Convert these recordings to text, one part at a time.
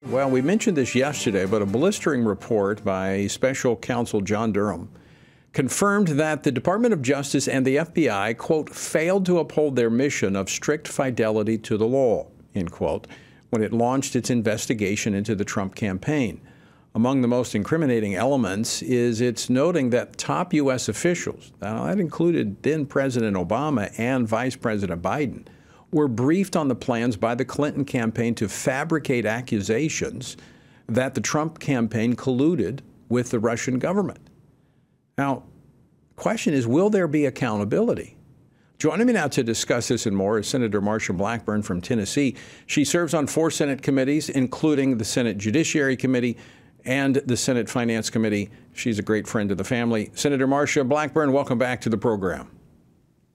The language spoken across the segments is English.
Well, we mentioned this yesterday, but a blistering report by Special Counsel John Durham confirmed that the Department of Justice and the FBI, quote, failed to uphold their mission of strict fidelity to the law, end quote, when it launched its investigation into the Trump campaign. Among the most incriminating elements is its noting that top U.S. officials, now that included then President Obama and Vice President Biden, were briefed on the plans by the Clinton campaign to fabricate accusations that the Trump campaign colluded with the Russian government. Now, the question is, will there be accountability? Joining me now to discuss this and more is Senator Marsha Blackburn from Tennessee. She serves on 4 Senate committees, including the Senate Judiciary Committee and the Senate Finance Committee. She's a great friend of the family. Senator Marsha Blackburn, welcome back to the program.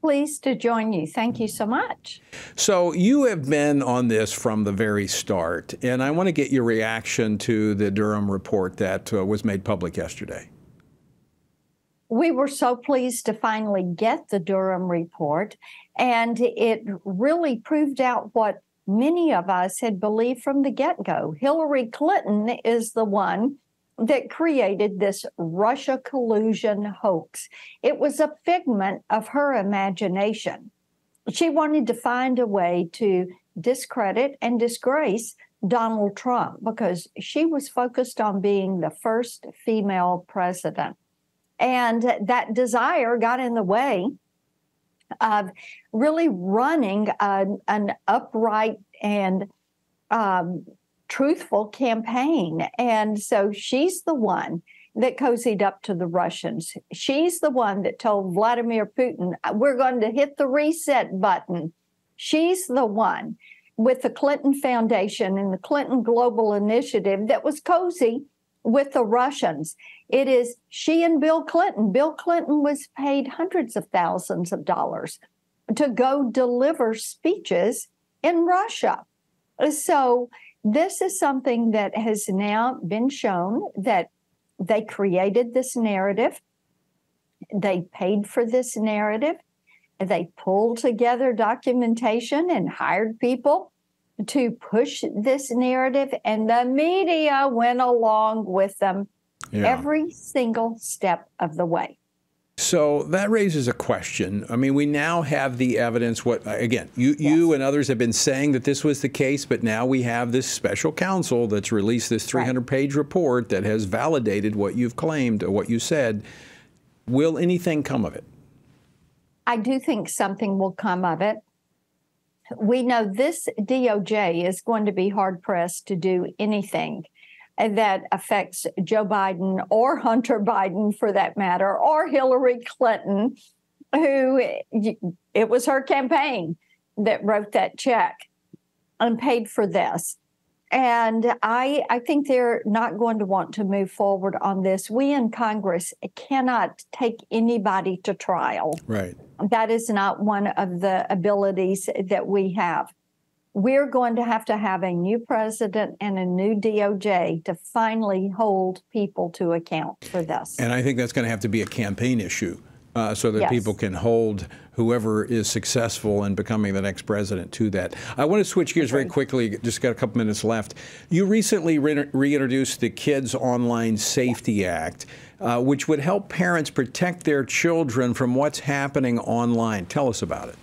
Pleased to join you. Thank you so much. So you have been on this from the very start, and I want to get your reaction to the Durham report that was made public yesterday. We were so pleased to finally get the Durham report, and it really proved out what many of us had believed from the get-go. Hillary Clinton is the one that created this Russia collusion hoax. It was a figment of her imagination. She wanted to find a way to discredit and disgrace Donald Trump because she was focused on being the first female president. And that desire got in the way of really running an upright and truthful campaign. And so she's the one that cozied up to the Russians. She's the one that told Vladimir Putin, we're going to hit the reset button. She's the one with the Clinton Foundation and the Clinton Global Initiative that was cozy with the Russians. It is she and Bill Clinton. Bill Clinton was paid hundreds of thousands of dollars to go deliver speeches in Russia. So this is something that has now been shown that they created this narrative. They paid for this narrative. They pulled together documentation and hired people to push this narrative, and the media went along with them every single step of the way. So that raises a question. I mean, we now have the evidence. What again? You and others have been saying that this was the case, but now we have this special counsel that's released this 300-page report that has validated what you've claimed or what you said. Will anything come of it? I do think something will come of it. We know this DOJ is going to be hard-pressed to do anything that affects Joe Biden or Hunter Biden, for that matter, or Hillary Clinton, who it was her campaign that wrote that check and paid for this. And I think they're not going to want to move forward on this. We in Congress cannot take anybody to trial. Right. That is not one of the abilities that we have. We're going to have a new president and a new DOJ to finally hold people to account for this. And I think that's going to have to be a campaign issue so that people can hold whoever is successful in becoming the next president to that. I want to switch gears very quickly. Just got a couple minutes left. You recently reintroduced the Kids Online Safety Act, which would help parents protect their children from what's happening online. Tell us about it.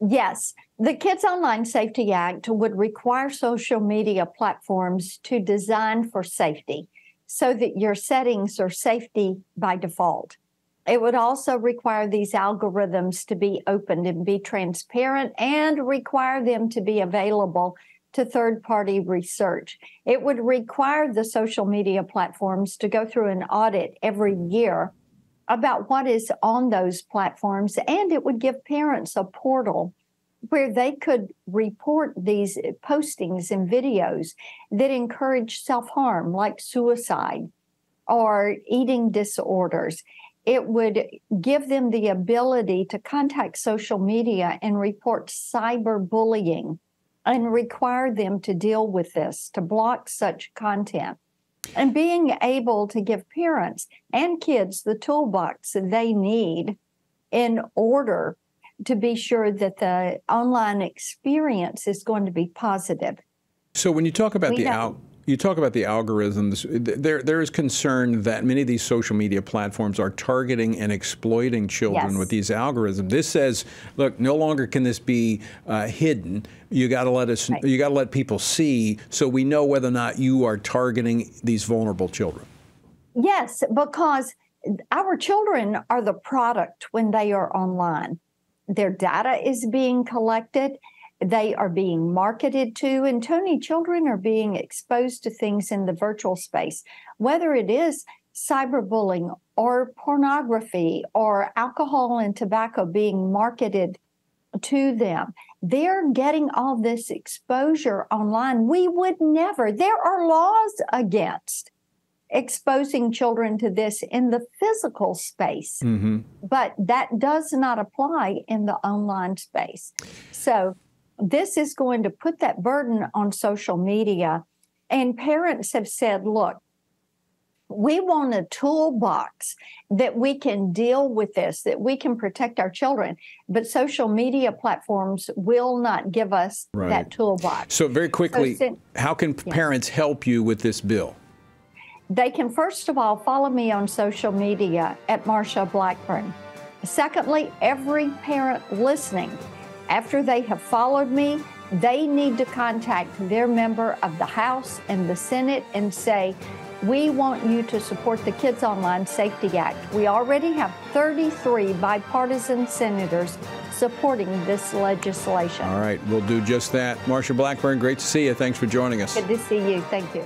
Yes. The Kids Online Safety Act would require social media platforms to design for safety so that your settings are safety by default. It would also require these algorithms to be open and be transparent and require them to be available to third-party research. It would require the social media platforms to go through an audit every year about what is on those platforms, and it would give parents a portal where they could report these postings and videos that encourage self-harm, like suicide or eating disorders. It would give them the ability to contact social media and report cyberbullying and require them to deal with this, to block such content. And being able to give parents and kids the toolbox that they need in order to be sure that the online experience is going to be positive. So when you talk about You talk about the algorithms. There is concern that many of these social media platforms are targeting and exploiting children with these algorithms. This says, look, no longer can this be hidden. You got to let us. Right. You got to let people see, so we know whether or not you are targeting these vulnerable children. Yes, because our children are the product when they are online. Their data is being collected. They are being marketed to, and Tony, children are being exposed to things in the virtual space, whether it is cyberbullying or pornography or alcohol and tobacco being marketed to them. They're getting all this exposure online. We would never, there are laws against exposing children to this in the physical space, but that does not apply in the online space. So this is going to put that burden on social media. And parents have said, look, we want a toolbox that we can deal with this, that we can protect our children. But social media platforms will not give us that toolbox. So very quickly, how can parents help you with this bill? They can, first of all, follow me on social media at Marsha Blackburn. Secondly, every parent listening, after they have followed me, they need to contact their member of the House and the Senate and say, we want you to support the Kids Online Safety Act. We already have 33 bipartisan senators supporting this legislation. All right, we'll do just that. Marsha Blackburn, great to see you. Thanks for joining us. Good to see you. Thank you.